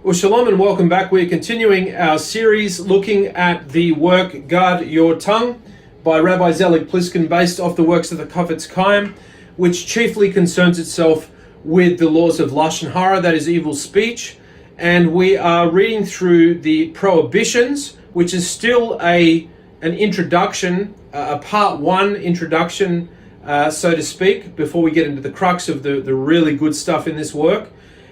Well, shalom and welcome back. We're continuing our series looking at the work Guard Your Tongue by Rabbi Zelig Pliskin, based off the works of the Chafetz Chaim, which chiefly concerns itself with the laws of Loshon Hara, that is evil speech. And we are reading through the Prohibitions, which is still an introduction, a part one introduction, so to speak, before we get into the crux of the really good stuff in this work.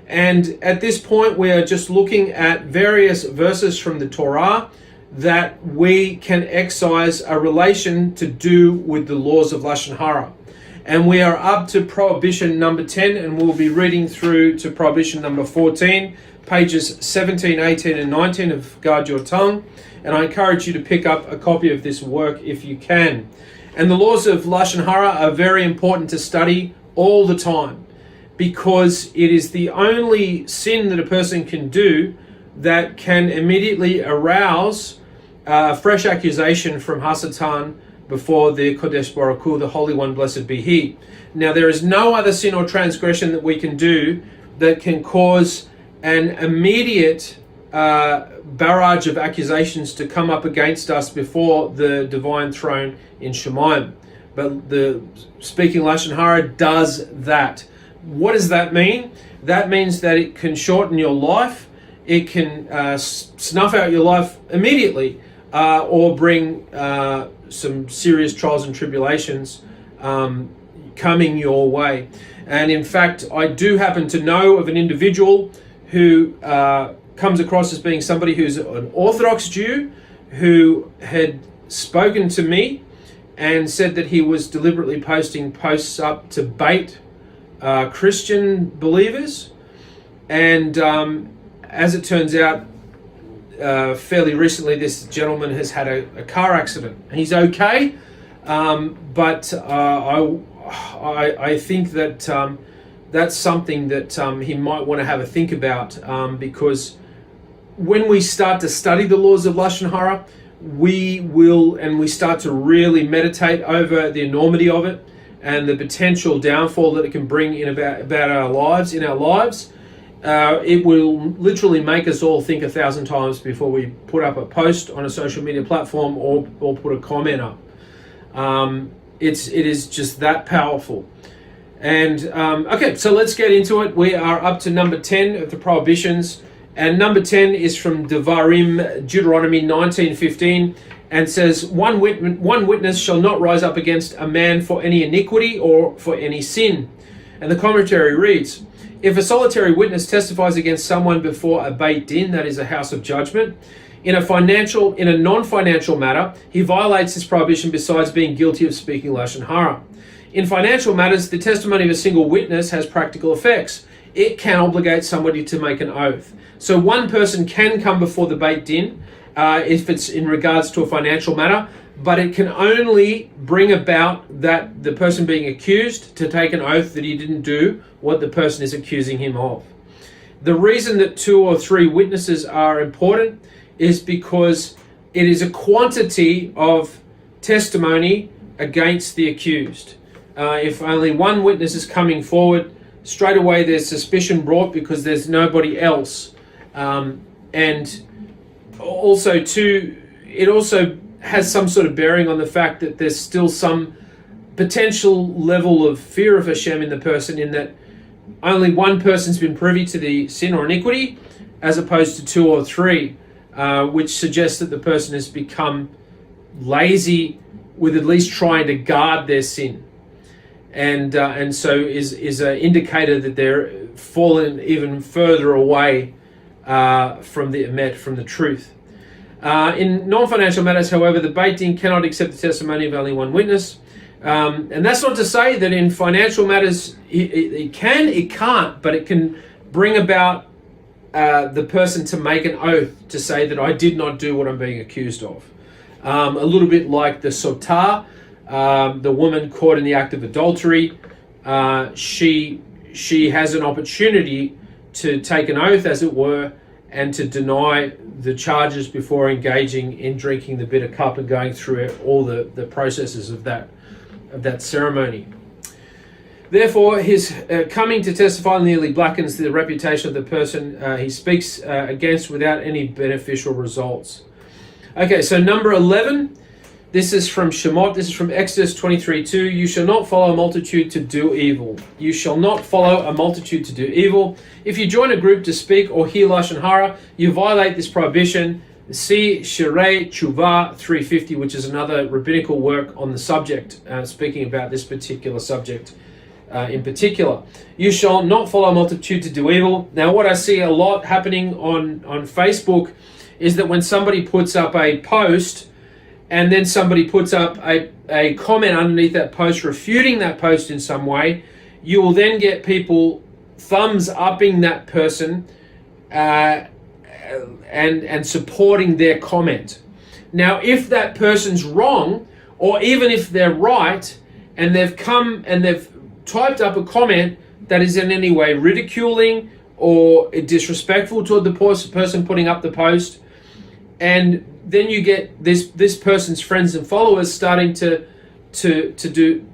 And at this point, we are just looking at various verses from the Torah that we can excise a relation to do with the laws of Loshon Hara. And we are up to Prohibition number 10, and we'll be reading through to Prohibition number 14, pages 17, 18, and 19 of Guard Your Tongue. And I encourage you to pick up a copy of this work if you can. And the laws of Loshon Hara are very important to study all the time, because it is the only sin that a person can do that can immediately arouse a fresh accusation from Hasatan before the Kodesh Baruch Hu, the Holy One, blessed be He. Now, there is no other sin or transgression that we can do that can cause an immediate barrage of accusations to come up against us before the divine throne in Shemaim. But the speaking Loshon Hara does that. What does that mean? That means that it can shorten your life, it can snuff out your life immediately, or bring some serious trials and tribulations coming your way. And in fact, I do happen to know of an individual who comes across as being somebody who's an Orthodox Jew, who had spoken to me and said that he was deliberately posting posts up to bait Christian believers, and as it turns out, fairly recently this gentleman has had a car accident. He's okay, but I think that that's something that he might want to have a think about, because when we start to study the laws of Loshon Hara, we start to really meditate over the enormity of it and the potential downfall that it can bring in about our lives, it will literally make us all think 1,000 times before we put up a post on a social media platform or put a comment up. It is just that powerful. And okay, so let's get into it. We are up to number 10 of the Prohibitions, and number 10 is from Devarim, Deuteronomy 19:15. And says, one witness shall not rise up against a man for any iniquity or for any sin. And the commentary reads, if a solitary witness testifies against someone before a Beit Din, that is a house of judgment, in a non-financial matter, he violates this prohibition besides being guilty of speaking Loshon Hara. In financial matters, the testimony of a single witness has practical effects. It can obligate somebody to make an oath. So one person can come before the Beit Din, if it's in regards to a financial matter, but it can only bring about that the person being accused to take an oath that he didn't do what the person is accusing him of. The reason that 2 or 3 witnesses are important is because it is a quantity of testimony against the accused. If only one witness is coming forward, straight away there's suspicion brought because there's nobody else. And also too, it also has some sort of bearing on the fact that there's still some potential level of fear of Hashem in the person, in that only one person's been privy to the sin or iniquity as opposed to 2 or 3, which suggests that the person has become lazy with at least trying to guard their sin, and so is an indicator that they're fallen even further away from the emet, from the truth. In non-financial matters, however, the Beit Din cannot accept the testimony of only one witness. And that's not to say that in financial matters it can't, but it can bring about the person to make an oath to say that I did not do what I'm being accused of. A little bit like the Sotah, the woman caught in the act of adultery. She has an opportunity to take an oath, as it were, and to deny the charges before engaging in drinking the bitter cup and going through all the processes of that ceremony. Therefore, his coming to testify nearly blackens the reputation of the person he speaks against without any beneficial results. Okay, so number 11, this is from Shemot, this is from Exodus 23:2. You shall not follow a multitude to do evil. You shall not follow a multitude to do evil. If you join a group to speak or hear Loshon Hara, you violate this prohibition. See Shirei Tshuva 350, which is another rabbinical work on the subject, speaking about this particular subject. In particular, you shall not follow a multitude to do evil. Now, what I see a lot happening on Facebook is that when somebody puts up a post and then somebody puts up a comment underneath that post refuting that post in some way, you will then get people thumbs upping that person and supporting their comment. Now, if that person's wrong, or even if they're right, and they've come and they've typed up a comment that is in any way ridiculing or disrespectful toward the person putting up the post, and then you get this person's friends and followers starting to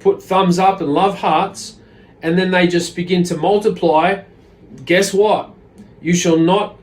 put thumbs up and love hearts, and then they just begin to multiply. Guess what? You shall not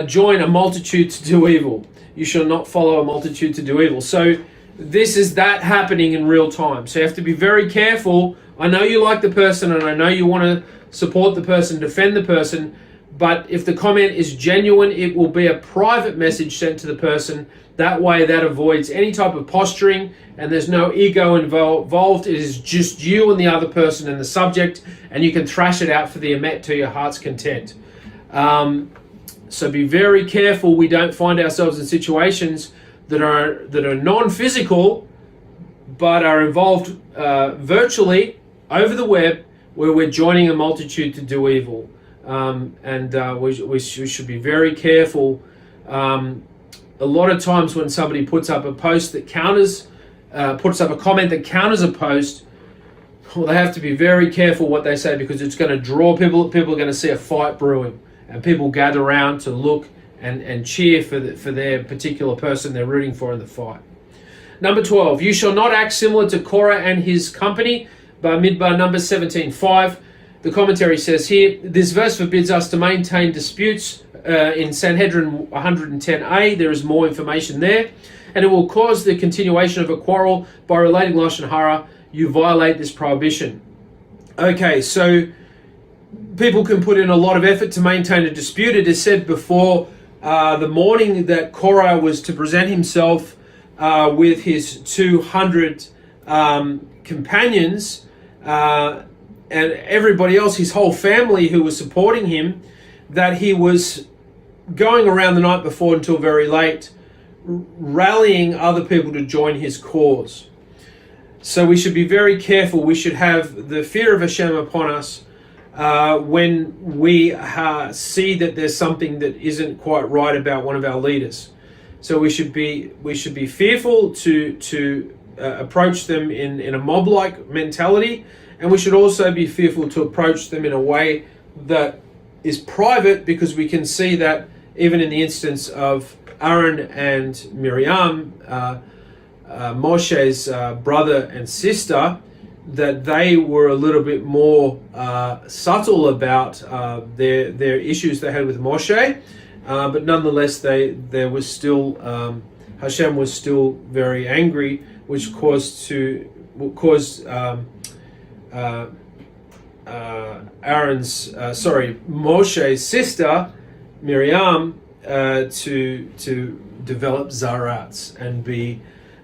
join a multitude to do evil. You shall not follow a multitude to do evil. So this is that happening in real time. So you have to be very careful. I know you like the person and I know you want to support the person, defend the person, but if the comment is genuine, it will be a private message sent to the person. That way that avoids any type of posturing and there's no ego involved. It is just you and the other person and the subject, and you can thrash it out for the emet to your heart's content. So be very careful we don't find ourselves in situations that are non-physical but are involved virtually over the web, where we're joining a multitude to do evil. We should be very careful. A lot of times when somebody puts up a post that counters, puts up a comment that counters a post, well, they have to be very careful what they say, because it's going to draw people. People are going to see a fight brewing, and people gather around to look and cheer for their particular person they're rooting for in the fight. Number 12, you shall not act similar to Korah and his company. Midbar, number 17:5. The commentary says here, this verse forbids us to maintain disputes in Sanhedrin 110a. There is more information there. And it will cause the continuation of a quarrel by relating Loshon Hara. You violate this prohibition. Okay, so people can put in a lot of effort to maintain a dispute. It is said before the morning that Korah was to present himself with his 200 companions, and everybody else, his whole family who was supporting him, that he was going around the night before until very late, rallying other people to join his cause. So we should be very careful. We should have the fear of Hashem upon us when we see that there's something that isn't quite right about one of our leaders. So we should be fearful to approach them in a mob-like mentality, and we should also be fearful to approach them in a way that is private, because we can see that even in the instance of Aaron and Miriam, Moshe's brother and sister, that they were a little bit more subtle about their issues they had with Moshe, but nonetheless there was still Hashem was still very angry, which caused Moshe's sister Miriam to develop zarats and be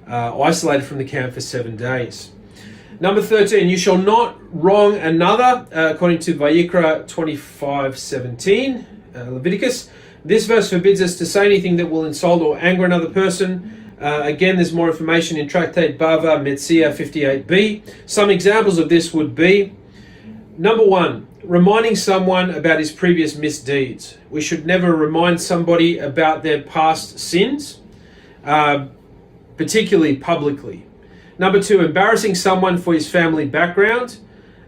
isolated from the camp for 7 days. Number 13, you shall not wrong another, according to Vayikra 25:17, Leviticus. This verse forbids us to say anything that will insult or anger another person. Again, there's more information in Tractate Bava Metzia 58b. Some examples of this would be, number 1, reminding someone about his previous misdeeds. We should never remind somebody about their past sins, particularly publicly. Number 2, embarrassing someone for his family background.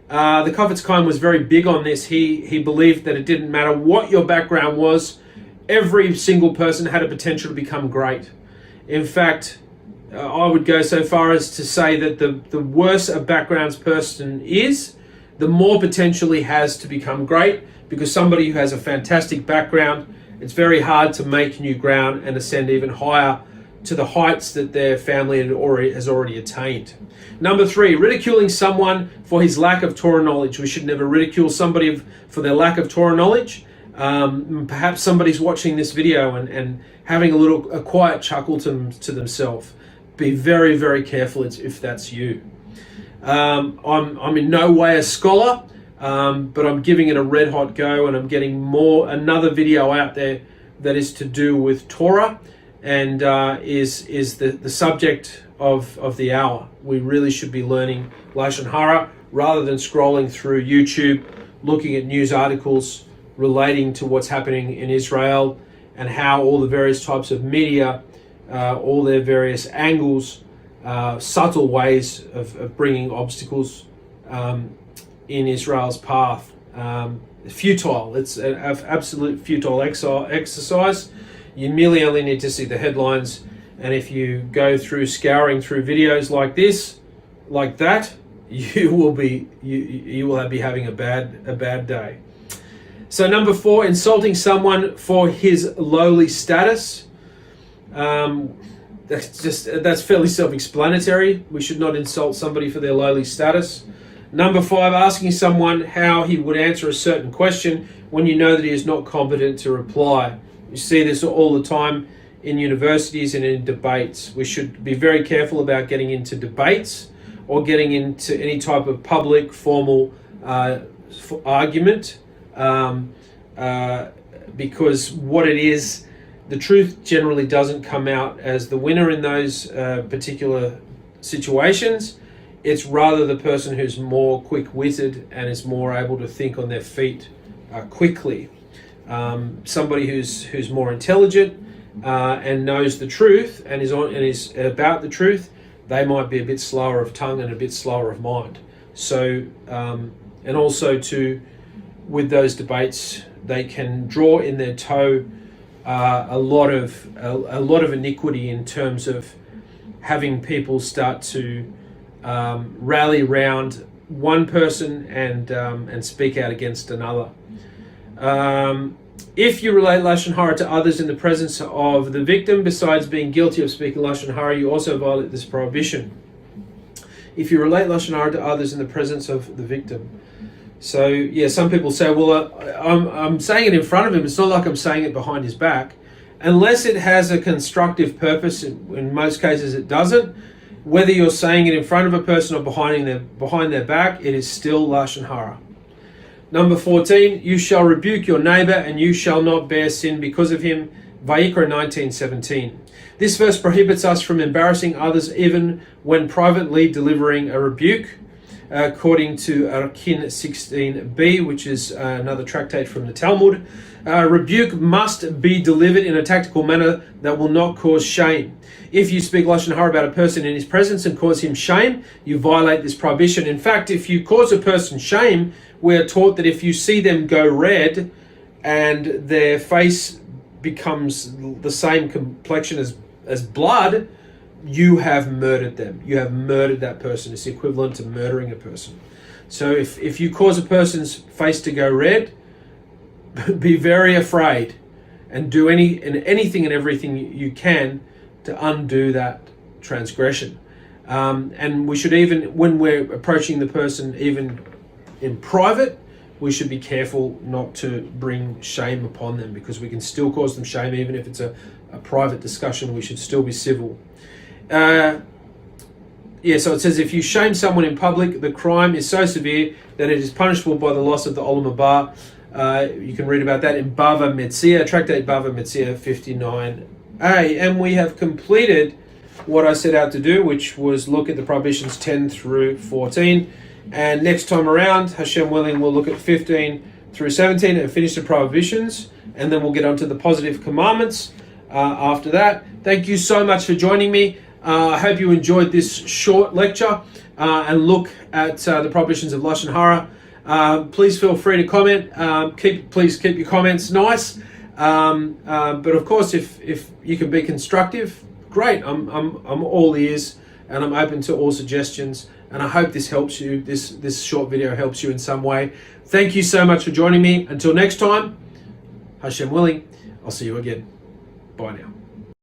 The Chafetz Chaim was very big on this. He believed that it didn't matter what your background was, every single person had a potential to become great. In fact, I would go so far as to say that the worse a background person is, the more potential he has to become great, because somebody who has a fantastic background, it's very hard to make new ground and ascend even higher to the heights that their family has already attained. Number 3, ridiculing someone for his lack of Torah knowledge. We should never ridicule somebody for their lack of Torah knowledge. Perhaps somebody's watching this video and having a quiet chuckle to themselves. Be very, very careful if that's you. I'm in no way a scholar, but I'm giving it a red hot go, and I'm getting another video out there that is to do with Torah, and is the subject of the hour. We really should be learning Loshon Hara rather than scrolling through YouTube, looking at news articles relating to what's happening in Israel and how all the various types of media, all their various angles, subtle ways of bringing obstacles in Israel's path. Futile. It's an absolute futile exercise. You merely only need to see the headlines, and if you go through scouring through videos like that, you will be having a bad day. So number 4, insulting someone for his lowly status. That's fairly self-explanatory. We should not insult somebody for their lowly status. Number 5, asking someone how he would answer a certain question when you know that he is not competent to reply. You see this all the time in universities and in debates. We should be very careful about getting into debates or getting into any type of public, formal argument, because what it is, the truth generally doesn't come out as the winner in those particular situations. It's rather the person who's more quick-witted and is more able to think on their feet quickly. Somebody who's more intelligent and knows the truth and is about the truth, they might be a bit slower of tongue and a bit slower of mind. So, and also with those debates, they can draw in their toe a lot of iniquity in terms of having people start to rally around one person and speak out against another. If you relate Loshon Hara to others in the presence of the victim, besides being guilty of speaking Loshon Hara, you also violate this prohibition. If you relate Loshon Hara to others in the presence of the victim. So yeah, some people say, well, I'm saying it in front of him. It's not like I'm saying it behind his back. Unless it has a constructive purpose, in most cases it doesn't. Whether you're saying it in front of a person or behind their back, it is still Loshon Hara. Number 14, you shall rebuke your neighbor and you shall not bear sin because of him. Vayikra 19:17. This verse prohibits us from embarrassing others even when privately delivering a rebuke. According to Arkin 16b, which is another tractate from the Talmud, rebuke must be delivered in a tactful manner that will not cause shame. If you speak Loshon Hara about a person in his presence and cause him shame, you violate this prohibition. In fact, if you cause a person shame, we're taught that if you see them go red and their face becomes the same complexion as blood, you have murdered them. You have murdered that person. It's equivalent to murdering a person. So if you cause a person's face to go red, be very afraid and do anything and everything you can to undo that transgression. And we should, even when we're approaching the person, even in private, we should be careful not to bring shame upon them, because we can still cause them shame even if it's a private discussion. We should still be civil. So it says, if you shame someone in public, the crime is so severe that it is punishable by the loss of the Olam Haba. You can read about that in Bava Metzia, Tractate Bava Metzia 59a. And we have completed what I set out to do, which was look at the prohibitions 10 through 14. And next time around, Hashem willing, we'll look at 15 through 17 and finish the prohibitions. And then we'll get onto the positive commandments after that. Thank you so much for joining me. I hope you enjoyed this short lecture and look at the prohibitions of Loshon Hara. Please feel free to comment. Please keep your comments nice. But of course, if you can be constructive, great. I'm all ears and I'm open to all suggestions. And I hope this helps you. This short video helps you in some way. Thank you so much for joining me. Until next time, Hashem willing, I'll see you again. Bye now.